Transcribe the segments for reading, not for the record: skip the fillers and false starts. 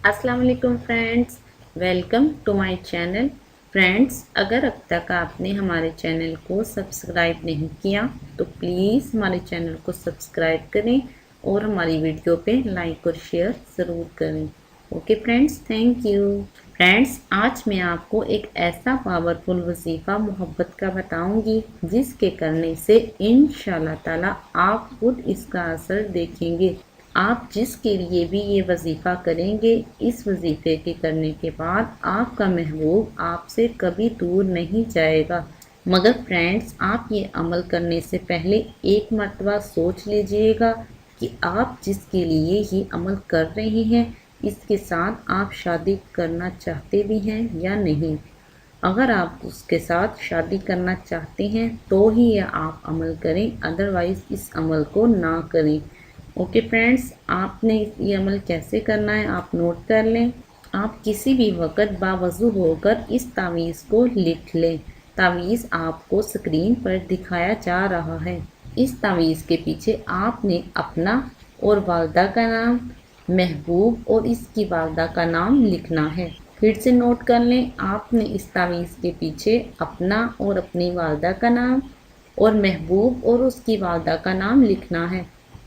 अस्सलाम वालेकुम friends, welcome to my channel. Friends, अगर अब तक आपने हमारे चैनल को सब्सक्राइब नहीं किया तो प्लीज़ हमारे चैनल को सब्सक्राइब करें और हमारी वीडियो पे लाइक और शेयर ज़रूर करें। Okay friends, thank you. Friends, आज मैं आपको एक ऐसा पावरफुल वजीफ़ा मोहब्बत का बताऊंगी जिसके करने से इंशाल्लाह ताला आप खुद इसका असर देखेंगे। आप जिसके लिए भी ये वजीफ़ा करेंगे, इस वजीफ़े के करने के बाद आपका महबूब आपसे कभी दूर नहीं जाएगा। मगर फ्रेंड्स, आप ये अमल करने से पहले एक मर्तबा सोच लीजिएगा कि आप जिसके लिए ये अमल कर रहे हैं, इसके साथ आप शादी करना चाहते भी हैं या नहीं। अगर आप उसके साथ शादी करना चाहते हैं तो ही ये आप अमल करें, अदरवाइज़ इस अमल को ना करें। ओके फ्रेंड्स, आपने ये अमल कैसे करना है आप नोट कर लें। आप किसी भी वक्त बावज़ू होकर इस तावीज़ को लिख लें। तावीज़ आपको स्क्रीन पर दिखाया जा रहा है। इस तावीज़ के पीछे आपने अपना और वालदा का नाम, महबूब और इसकी वालदा का नाम लिखना है। फिर से नोट कर लें, आपने इस तावीज़ के पीछे अपना और अपनी वालदा का नाम और महबूब और उसकी वालदा का नाम लिखना है।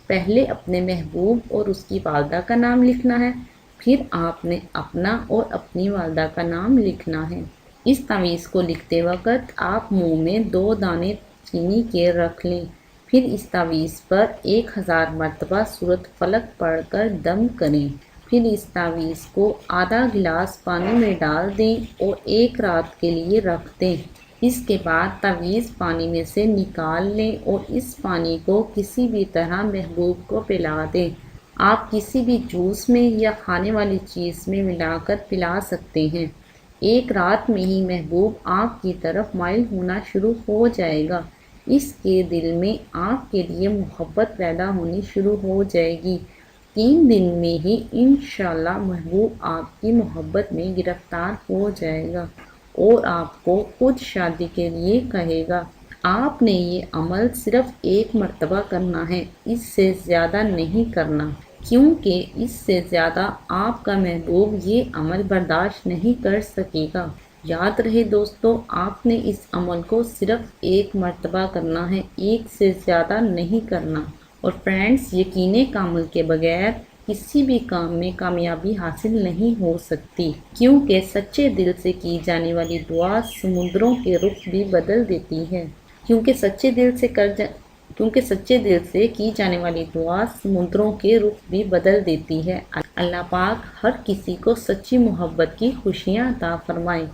पहले अपने महबूब और उसकी वालदा का नाम लिखना है, फिर आपने अपना और अपनी वालदा का नाम लिखना है। इस तावीज़ को लिखते वक्त आप मुंह में 2 दाने चीनी के रख लें। फिर इस तावीज़ पर 1000 मरतबा सूरत फलक पढ़कर दम करें। फिर इस तावीज़ को आधा गिलास पानी में डाल दें और 1 रात के लिए रख दें। इसके बाद तावीज़ पानी में से निकाल लें और इस पानी को किसी भी तरह महबूब को पिला दें। आप किसी भी जूस में या खाने वाली चीज़ में मिलाकर पिला सकते हैं। 1 रात में ही महबूब आपकी तरफ माइल होना शुरू हो जाएगा। इसके दिल में आपके लिए मोहब्बत पैदा होनी शुरू हो जाएगी। 3 दिन में ही इंशाल्लाह महबूब आपकी मोहब्बत में गिरफ्तार हो जाएगा और आपको खुद शादी के लिए कहेगा। आपने ये अमल सिर्फ 1 मर्तबा करना है, इससे ज़्यादा नहीं करना, क्योंकि इससे ज़्यादा आपका महबूब ये अमल बर्दाश्त नहीं कर सकेगा। याद रहे दोस्तों, आपने इस अमल को सिर्फ 1 मर्तबा करना है, एक से ज़्यादा नहीं करना। और फ्रेंड्स, यकीने कामिल के बगैर किसी भी काम में कामयाबी हासिल नहीं हो सकती, क्योंकि सच्चे दिल से की जाने वाली दुआ समुद्रों के रुख भी बदल देती है। क्योंकि सच्चे दिल से की जाने वाली दुआ समुद्रों के रुख भी बदल देती है। अल्लाह पाक हर किसी को सच्ची मोहब्बत की खुशियाँ अता फरमाए,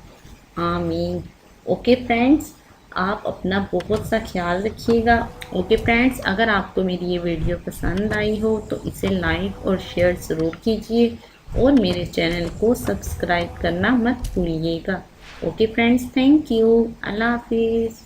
आमीन। ओके फ्रेंड्स, आप अपना बहुत सा ख्याल रखिएगा। ओके फ्रेंड्स, अगर आपको मेरी ये वीडियो पसंद आई हो तो इसे लाइक और शेयर ज़रूर कीजिए और मेरे चैनल को सब्सक्राइब करना मत भूलिएगा। Okay friends, thank you. अल्लाह हाफिज़।